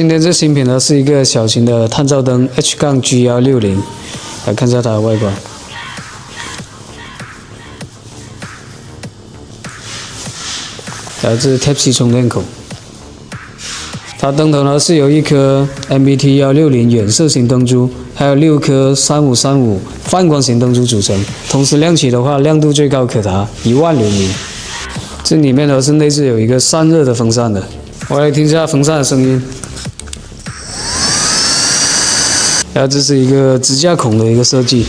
今天这新品呢是一个小型的探照灯 HG160，来看一下它的外观。来自 Type-C 充电口。它灯头呢是由一颗 MBT160远射型灯珠，还有6颗3535泛光型灯珠组成。同时亮起的话，亮度最高可达10000流明。这里面呢是内置有一个散热的风扇的，我来听一下风扇的声音。然后这是一个支架孔的一个设计。